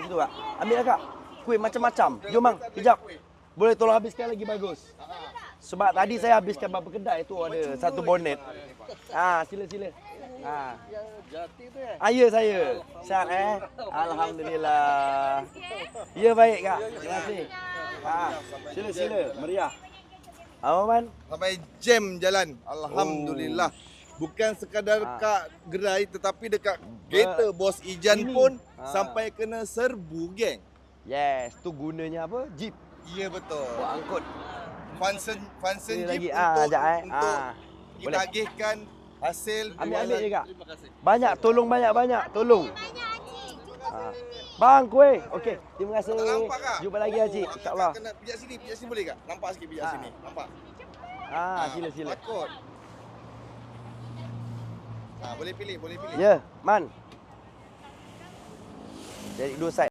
situ kak. Ambil lah kak. Kuih macam-macam. Jom bang, kejap. Boleh tolong habiskan lagi bagus. Sebab tadi saya habiskan beberapa kedai tu ada satu bonet. Sila. Ya saya. Sihat Alhamdulillah. Ya baik kak. Terima kasih. Sila. Meriah. Apa man? Sampai jam jalan. Alhamdulillah. Bukan sekadar kat gerai tetapi dekat kereta Bos Ijan pun sampai kena serbu geng. Yes, tu gunanya apa? Jeep. Ya betul. Buat angkut. Function Lagi, Jeep sekejap, untuk Boleh. ditagihkan hasil Ambil je kak. Banyak, tolong banyak. Tolong. Bang, kuih. Okey, terima kasih. Tak nampak kak? Jumpa lagi Haji, insya-Allah. Kena pijak sini boleh kak? Nampak sikit pijak sini. Nampak? Sila. Takut. Boleh pilih. Ya, man. Jadi dua side.